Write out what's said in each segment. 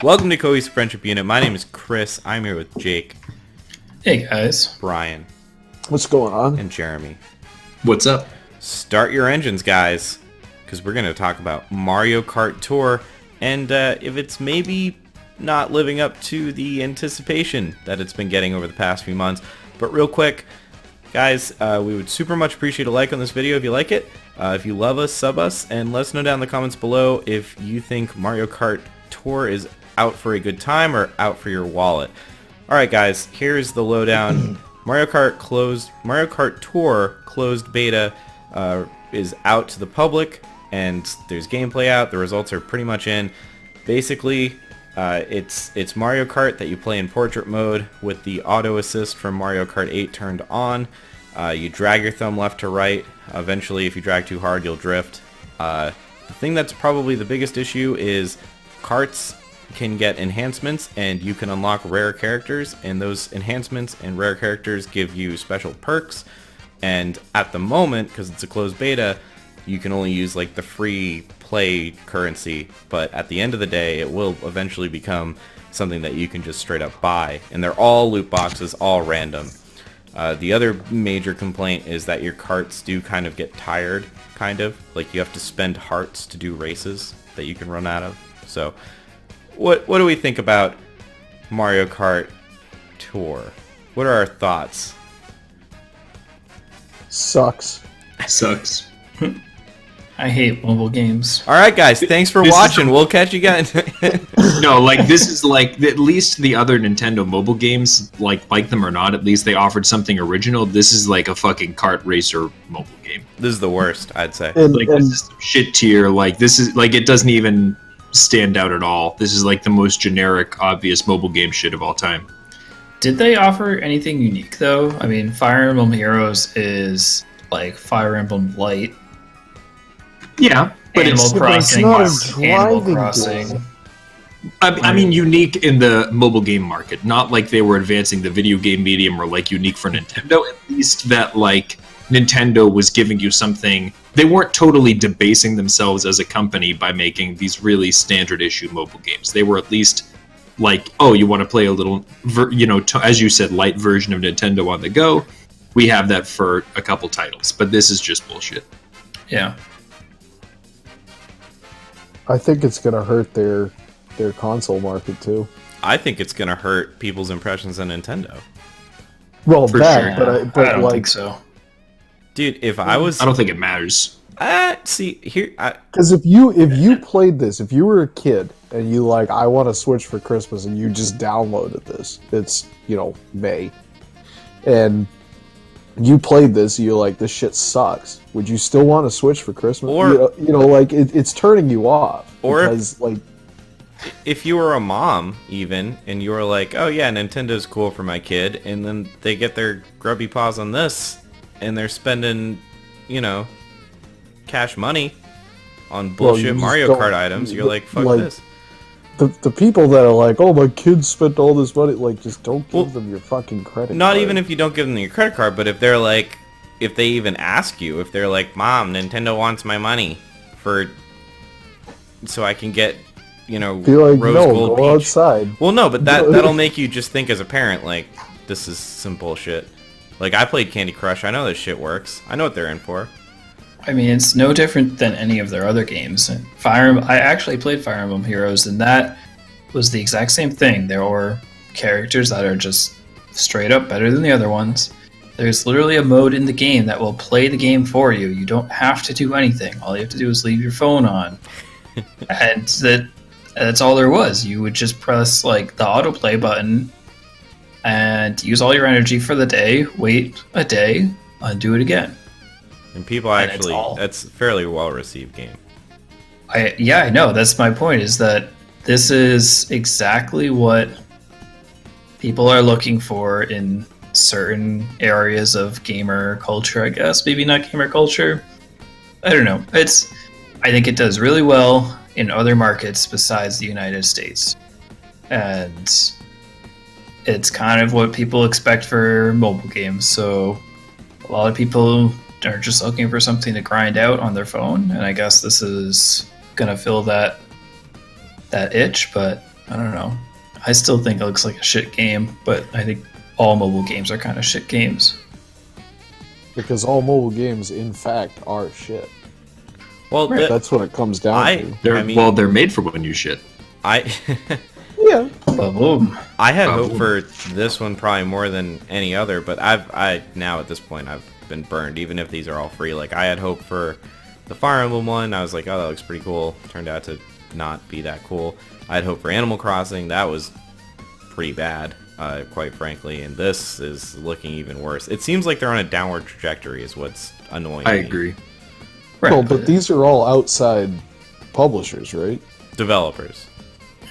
Welcome to Cohesive Friendship Unit. My name is Chris. I'm here with Jake. Hey guys. Brian. What's going on? And Jeremy. What's up? Start your engines, guys, because we're going to talk about Mario Kart Tour and if it's maybe not living up to the anticipation that it's been getting over the past few months. But real quick, guys, we would super much appreciate a like on this video if you like it. If you love us, sub us, and let us know down in the comments below if you think Mario Kart Tour is out for a good time or out for your wallet. Alright guys, here's the lowdown. Mario Kart Tour closed beta is out to the public, and there's gameplay out. The results are pretty much in. Basically, it's Mario Kart that you play in portrait mode with the auto assist from Mario Kart 8 turned on. You drag your thumb left to right. Eventually, if you drag too hard, you'll drift. The thing that's probably the biggest issue is carts can get enhancements, and you can unlock rare characters, and those enhancements and rare characters give you special perks. And at the moment, because it's a closed beta, you can only use like the free play currency, but at the end of the day it will eventually become something that you can just straight up buy, and they're all loot boxes, all random. The other major complaint is that your carts do kind of get tired, like you have to spend hearts to do races that you can run out of. So what do we think about Mario Kart Tour? What are our thoughts? Sucks. I hate mobile games. Alright guys, thanks for watching. We'll catch you guys. No, like this is like at least the other Nintendo mobile games, like them or not, at least they offered something original. This is like a fucking kart racer mobile game. This is the worst, I'd say. Like this is some shit tier. Like this is like it doesn't even stand out at all. This is like the most generic, obvious mobile game shit of all time. Did they offer anything unique though? I mean, Fire Emblem Heroes is like Fire Emblem Light. Yeah, but Animal Crossing not a is Animal driving Crossing. game. I mean, unique in the mobile game market. Not like they were advancing the video game medium or like unique for Nintendo. At least that like Nintendo was giving you something. They weren't totally debasing themselves as a company by making these really standard issue mobile games. They were at least like, oh, you want to play a little, as you said, light version of Nintendo on the go? We have that for a couple titles, but this is just bullshit. Yeah. I think it's gonna hurt their console market too. I think it's gonna hurt people's impressions of Nintendo. Well, For that, sure. but I don't like, think so. Dude, if I was... I don't think it matters. see, here... because if you played this, if you were a kid and you like, I want to Switch for Christmas, and you just downloaded this, it's May, and you played this, you're like, this shit sucks. Would you still want to Switch for Christmas? Or like it's turning you off. Or because like, if you were a mom, even, and you were like, oh yeah, Nintendo's cool for my kid, and then they get their grubby paws on this, and they're spending, cash money on bullshit Mario Kart items, you're like, fuck this. The people that are like, oh, my kids spent all this money, like, just don't give them your fucking credit Not card. even if you don't give them your credit card, but if they're like, if they even ask you, if they're like, Mom, Nintendo wants my money so I can get, Be like, Rose no, Gold go Peach. outside. Well, no, but that'll make you just think as a parent, like, this is some bullshit. Like, I played Candy Crush. I know this shit works. I know what they're in for. I mean, it's no different than any of their other games. I actually played Fire Emblem Heroes, and that was the exact same thing. There were characters that are just straight up better than the other ones. There's literally a mode in the game that will play the game for you. You don't have to do anything. All you have to do is leave your phone on. And that's all there was. You would just press like the autoplay button and use all your energy for the day, wait a day, and do it again. And people actually, that's a fairly well-received game. I know. That's my point, is that this is exactly what people are looking for in certain areas of gamer culture, I guess. Maybe not gamer culture. I don't know. I think it does really well in other markets besides the United States. And it's kind of what people expect for mobile games. So a lot of people are just looking for something to grind out on their phone, and I guess this is gonna fill that itch. But I don't know. I still think it looks like a shit game, but I think all mobile games are kind of shit games. Because all mobile games, in fact, are shit. Well, That's what it comes down to. They're made for when you shit. I Yeah. Boom. I had hope for this one probably more than any other, but I now at this point I've been burned. Even if these are all free, like I had hope for the Fire Emblem one. I was like, oh, that looks pretty cool. Turned out to not be that cool. I had hope for Animal Crossing. That was pretty bad, quite frankly. And this is looking even worse. It seems like they're on a downward trajectory. Is what's annoying. I me. agree. Right. Well, but these are all outside publishers, right? Developers.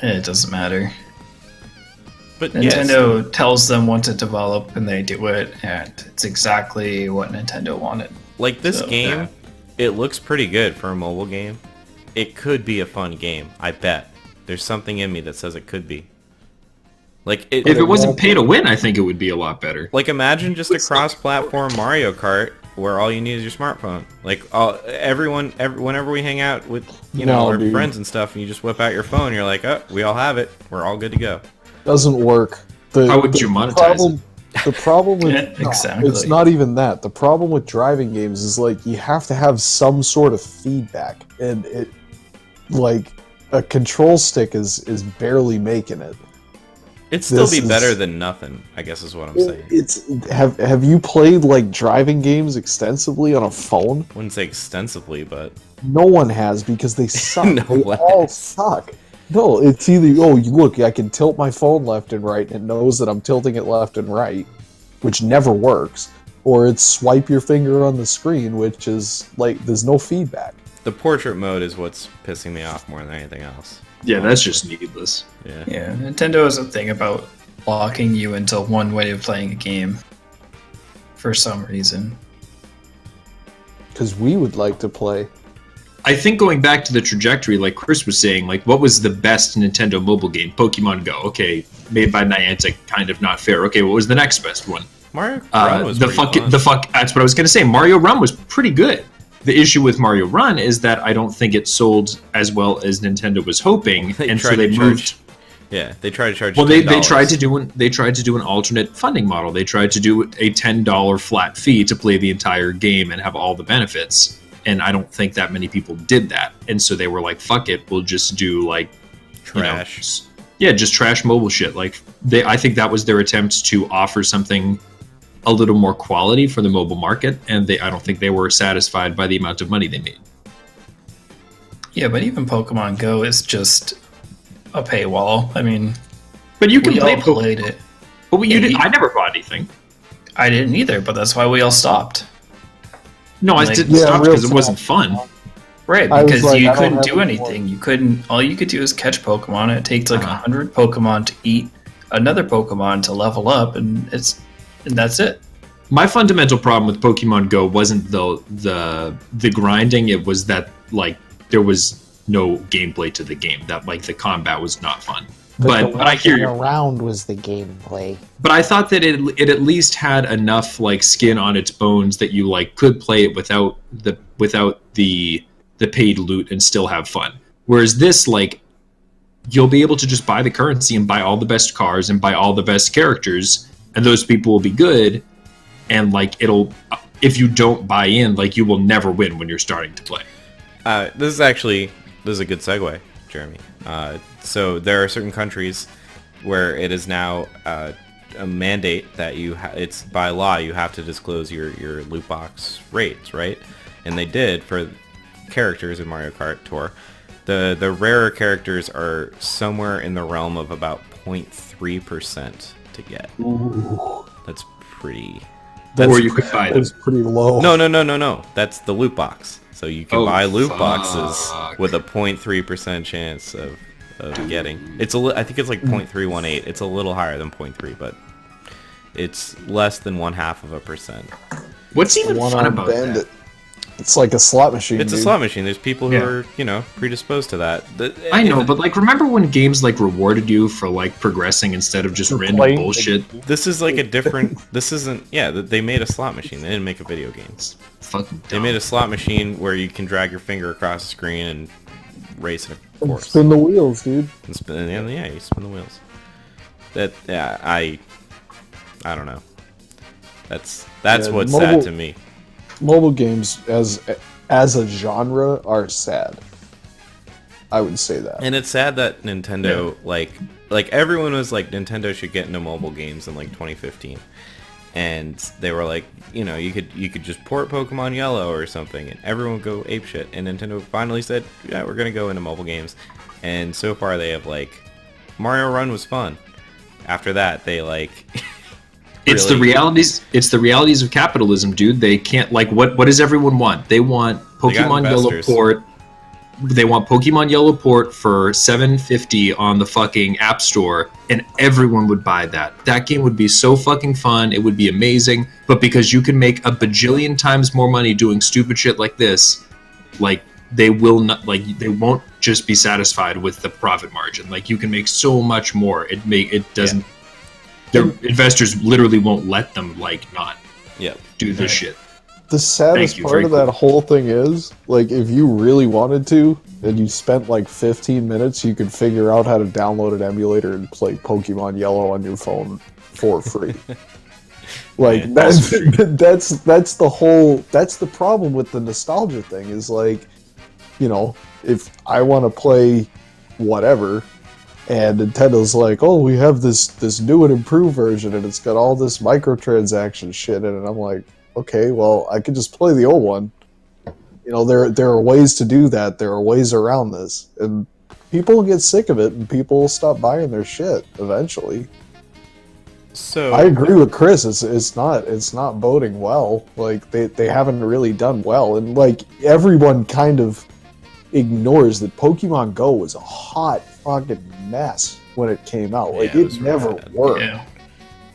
It doesn't matter. But Nintendo tells them what to develop, and they do it, and it's exactly what Nintendo wanted. like this So, game, yeah. it looks pretty good for a mobile game. It could be a fun game. I bet. There's something in me that says it could be. Like If it wasn't pay to win, I think it would be a lot better. Like imagine just a cross-platform Mario Kart where all you need is your smartphone. Like whenever we hang out with our dude. friends and stuff, and you just whip out your phone, you're like, oh, we all have it. We're all good to go. Doesn't work. How would you monetize it? The problem with Yeah, exactly. it's not even that. The problem with driving games is like you have to have some sort of feedback, and it like a control stick is barely making it. It'd still This be better than nothing, I guess is what I'm saying. It's have you played like driving games extensively on a phone? Wouldn't say extensively, but No one has because they suck. No they one all has. suck. No, it's either you look, I can tilt my phone left and right, and it knows that I'm tilting it left and right, which never works, or it's swipe your finger on the screen, which is like there's no feedback. the portrait mode is what's pissing me off more than anything else. Yeah, that's just needless. Yeah. Yeah, Nintendo has a thing about locking you into one way of playing a game for some reason. Because we would like to play. I think going back to the trajectory, like Chris was saying, like what was the best Nintendo mobile game? Pokemon Go. Okay, made by Niantic, kind of not fair. Okay, what was the next best one? Mario Run was pretty fun. That's what I was gonna say. Mario Run was pretty good. The issue with Mario Run is that I don't think it sold as well as Nintendo was hoping, and so they moved. Yeah, they tried to charge. Well, they $10. tried to do an alternate funding model. They tried to do a $10 flat fee to play the entire game and have all the benefits. And I don't think that many people did that. And so they were like, "Fuck it, we'll just do like Trash." Just trash mobile shit." Like I think that was their attempt to offer something a little more quality for the mobile market, and I don't think they were satisfied by the amount of money they made. Yeah, but even Pokemon Go is just a paywall. I mean, But you can we play all played it. But Yeah, I never bought anything. I didn't either, but that's why we all stopped. No, I Like- didn't Yeah, stop real because it talk. wasn't fun. Right, I was because like, you I don't couldn't have do any anything. All you could do is catch Pokemon. It takes like Uh-huh. 100 Pokemon to eat another Pokemon to level up, and that's it. My fundamental problem with Pokemon Go wasn't the grinding. It was that like there was no gameplay to the game. That like the combat was not fun. But I hear you. Around was the gameplay. But I thought that it at least had enough like skin on its bones that you like could play it without the paid loot and still have fun. Whereas this, like, you'll be able to just buy the currency and buy all the best cars and buy all the best characters, and those people will be good. And like if you don't buy in, like you will never win when you're starting to play. This is a good segue, Jeremy. So there are certain countries where it is now a mandate that it's by law you have to disclose your loot box rates, right? And they did for characters in Mario Kart Tour. The rarer characters are somewhere in the realm of about 0.3% to get. Ooh, That's pretty. Or you could buy them. that's pretty low. No. That's the loot box. So you can buy loot fuck. boxes with a 0.3% chance of getting. I think it's like 0.318. It's a little higher than 0.3, but it's less than 0.5%. What's even fun One-armed about bandit. that? It's like a slot machine. It's a dude. slot machine. There's people who Yeah. are, predisposed to that. I know, but like, remember when games like rewarded you for like progressing instead of just For random playing the bullshit? game. This is like a different. This isn't. Yeah, they made a slot machine. They didn't make a video game. Fucking They dumb. made a slot machine where you can drag your finger across the screen and racing a course. Spin the wheels, dude. And yeah, you spin the wheels. I don't know. That's what's sad to me. Mobile games as a genre are sad. I would say that. And it's sad that Nintendo like everyone was like Nintendo should get into mobile games in like 2015. And they were like, you could just port Pokemon Yellow or something and everyone would go apeshit. And Nintendo finally said, yeah, we're going to go into mobile games. And so far they have like Mario Run was fun. After that, they like It's the realities of capitalism, dude. They can't what does everyone want? They want Pokemon Yellow port. They want Pokemon Yellow port for $7.50 on the fucking App Store, and everyone would buy that. That game would be so fucking fun. It would be amazing. But because you can make a bajillion times more money doing stupid shit like this, like they will not, like they won't just be satisfied with the profit margin. Like you can make so much more. It doesn't. Their investors literally won't let them not do this shit. The saddest part of that whole thing is, like, if you really wanted to, and you spent like 15 minutes, you could figure out how to download an emulator and play Pokemon Yellow on your phone for free. Like that's the problem with the nostalgia thing is like, if I want to play whatever, and Nintendo's like, oh, we have this new and improved version, and it's got all this microtransaction shit in it, and I'm like, okay, well, I could just play the old one. There are ways to do that. There are ways around this, and people will get sick of it, and people will stop buying their shit eventually. So I agree with Chris. It's not boding well. Like they haven't really done well, and like everyone kind of ignores that Pokemon Go was a hot fucking mess when it came out. Like it never worked. Yeah.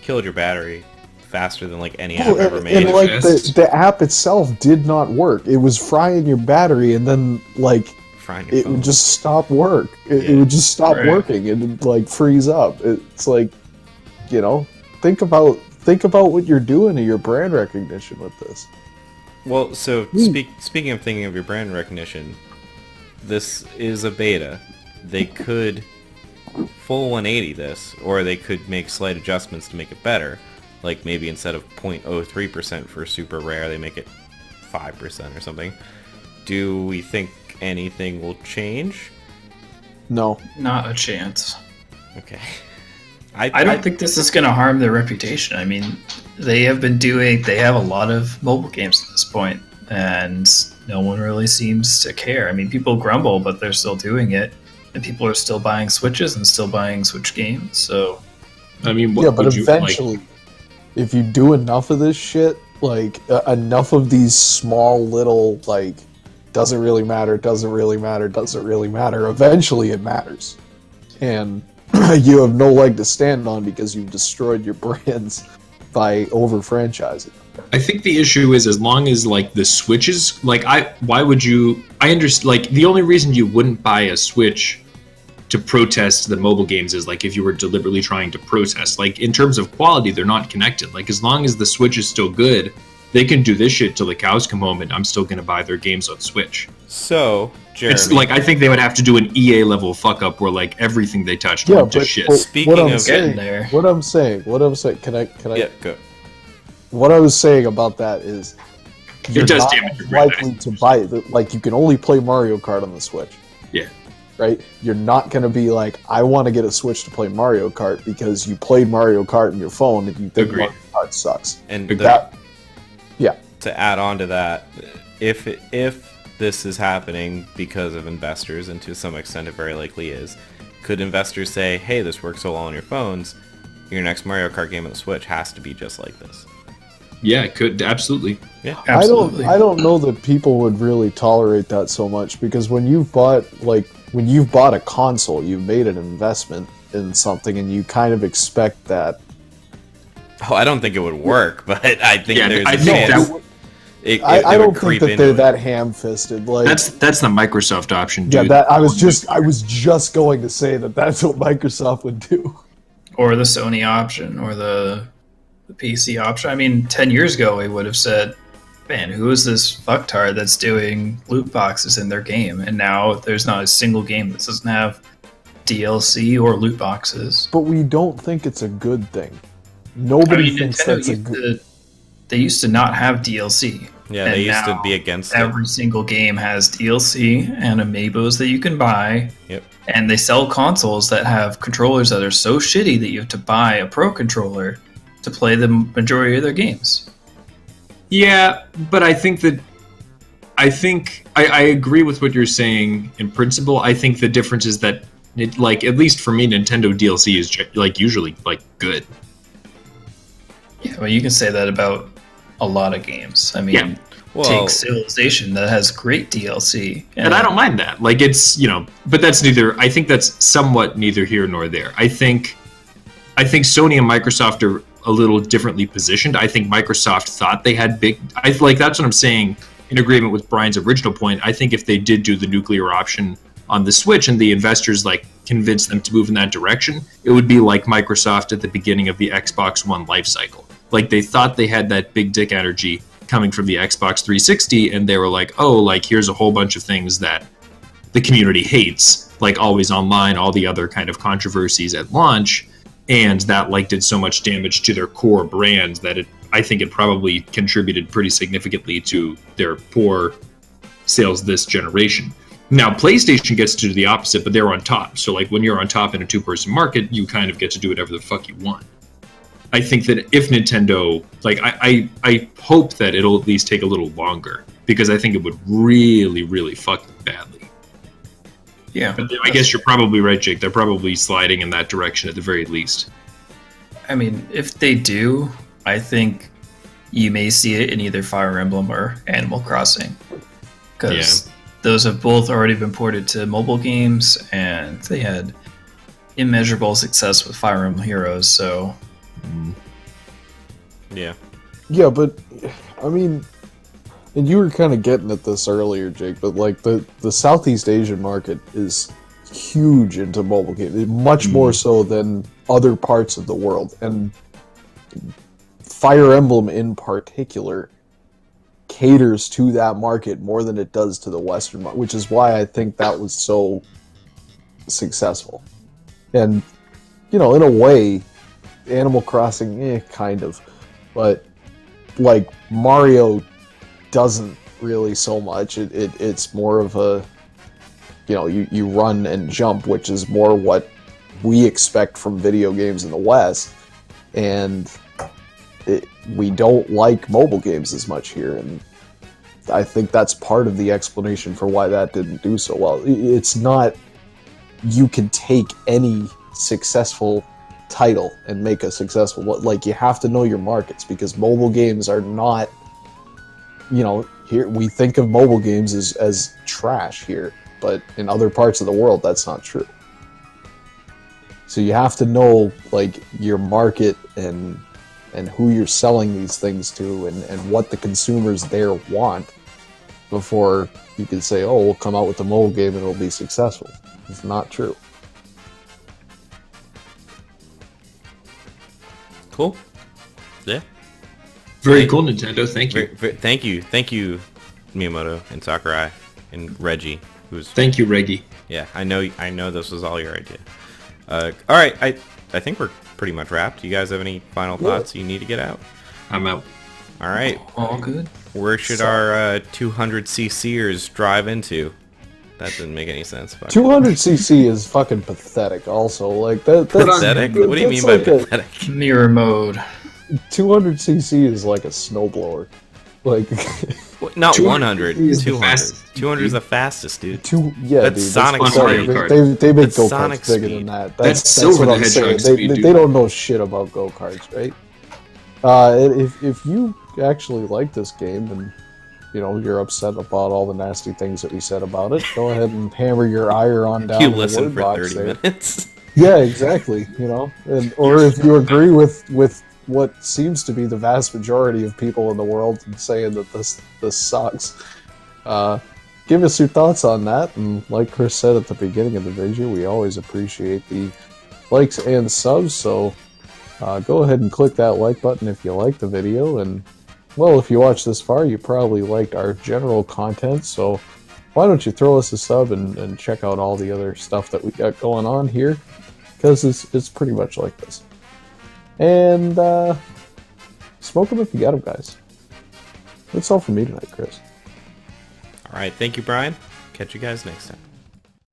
Killed your battery faster than like any app ever made. And like the app itself did not work. It was frying your battery, and then like it would just stop work. It would just stop working and like freeze up. It's like, think about what you're doing to your brand recognition with this. Well, so speaking of thinking of your brand recognition, this is a beta. They could full 180 this, or they could make slight adjustments to make it better. Like maybe instead of 0.03% for super rare, they make it 5% or something. Do we think anything will change? No. Not a chance. Okay. I don't think this is going to harm their reputation. I mean, they have a lot of mobile games at this point, and no one really seems to care. I mean, people grumble, but they're still doing it, and people are still buying Switches and still buying Switch games, so... I mean, but eventually... If you do enough of this shit, like, enough of these small little, like, doesn't really matter, eventually it matters. And you have no leg to stand on because you've destroyed your brands by over-franchising. I think the issue is as long as, like, the Switches, like, why would you... I understand, like, the only reason you wouldn't buy a Switch to protest the mobile games is like if you were deliberately trying to protest. Like in terms of quality, they're not connected. Like as long as the Switch is still good, they can do this shit till the cows come home, and I'm still gonna buy their games on Switch. So, Jeremy, it's like I think they would have to do an EA level fuck up where like everything they touched went to shit. Speaking of getting there, what I'm saying, can I? Yeah, go. What I was saying about that is, you're does not damage your likely to buy it. Like you can only play Mario Kart on the Switch. Yeah. Right? You're not going to be like, I want to get a Switch to play Mario Kart because you played Mario Kart on your phone and you think Mario Kart sucks. And yeah. To add on to that, if this is happening because of investors, and to some extent it very likely is, could investors say, hey, this works so well on your phones, your next Mario Kart game on the Switch has to be just like this? Yeah, it could, absolutely. Yeah, absolutely. I don't know that people would really tolerate that so much, because when you've bought a console, you've made an investment in something, and you kind of expect that. Oh, I don't think it would work, but I think there's a chance. I don't think that they're that ham-fisted. Like that's the Microsoft option, dude. Yeah, I was just going to say that's what Microsoft would do, or the Sony option, or the PC option. I mean, 10 years ago, we would have said, man, who is this fucktard that's doing loot boxes in their game? And now there's not a single game that doesn't have DLC or loot boxes. But we don't think it's a good thing. Nobody thinks that's a good. They used to not have DLC. Yeah, And they used to now be against it. Every single game has DLC and amiibos that you can buy. Yep. And they sell consoles that have controllers that are so shitty that you have to buy a pro controller to play the majority of their games. Yeah, but I think I agree with what you're saying in principle. I think the difference is that it, like, at least for me, Nintendo DLC is like usually like good. Yeah, well, you can say that about a lot of games. I mean, Yeah. Well, take Civilization that has great DLC. And I don't mind that. Like, it's, you know, but that's neither, I think that's somewhat neither here nor there. I think Sony and Microsoft are a little differently positioned. I think Microsoft thought they had that's what I'm saying in agreement with Brian's original point. I think if they did do the nuclear option on the Switch and the investors like convinced them to move in that direction, it would be like Microsoft at the beginning of the Xbox One life cycle. Like, they thought they had that big dick energy coming from the Xbox 360, and they were like, oh, like, here's a whole bunch of things that the community hates, like always online, all the other kind of controversies at launch, and that like did so much damage to their core brand that I think it probably contributed pretty significantly to their poor sales this generation. Now, PlayStation gets to do the opposite, but they're on top. So, like, when you're on top in a two-person market, you kind of get to do whatever the fuck you want. I think that if Nintendo, like, I hope that it'll at least take a little longer, because I think it would really, really fuck them badly. Yeah. But I guess you're probably right, Jake. They're probably sliding in that direction at the very least. I mean, if they do, I think you may see it in either Fire Emblem or Animal Crossing. Because those have both already been ported to mobile games, and they had immeasurable success with Fire Emblem Heroes, so... Yeah. Yeah, but I mean, and you were kind of getting at this earlier, Jake, but like the Southeast Asian market is huge into mobile games, much more so than other parts of the world, and Fire Emblem in particular caters to that market more than it does to the Western market, which is why I think that was so successful. And, you know, in a way, Animal Crossing, kind of. But, like, Mario doesn't really so much. It's more of a, you know, you run and jump, which is more what we expect from video games in the West. And we don't like mobile games as much here. And I think that's part of the explanation for why that didn't do so well. It's not, you can take any successful title and make a successful, like, you have to know your markets, because mobile games are not, you know, here we think of mobile games as trash here, but in other parts of the world that's not true. So you have to know, like, your market and who you're selling these things to, and what the consumers there want, before you can say, oh, we'll come out with a mobile game and it'll be successful. It's not true. Cool. Yeah. Very cool, Nintendo. Thank you. Thank you, Miyamoto and Sakurai and Reggie, who's. Thank you, Reggie. Yeah, I know this was all your idea. All right, I think we're pretty much wrapped. You guys have any final thoughts you need to get out? I'm out. All right. All good. Where should our 200ccers drive into? That didn't make any sense. 200cc is fucking pathetic. Also, like that's Pathetic? What do you mean by like pathetic? Mirror mode. 200cc is like a snowblower. Like Not 200 100. is the 200. fastest. 200 is the fastest, dude. That's That's Sonic Mario speed. Kart. They make That's go-karts Sonic bigger speed. than that. That's Silver what the I'm saying. Hedgehog speed, They dude. don't know shit about go-karts, right? If you actually like this game and, you know, you're upset about all the nasty things that we said about it, go ahead and hammer your ire on down You to the listen word for box 30 there. minutes. Yeah, exactly. You know, or if you agree with what seems to be the vast majority of people in the world and saying that this sucks, give us your thoughts on that. And like Chris said at the beginning of the video, we always appreciate the likes and subs. So go ahead and click that like button if you like the video, and Well, if you watched this far, you probably liked our general content, so why don't you throw us a sub and check out all the other stuff that we got going on here, because it's pretty much like this. And smoke them if you got them, guys. That's all for me tonight, Chris. All right, thank you, Brian. Catch you guys next time.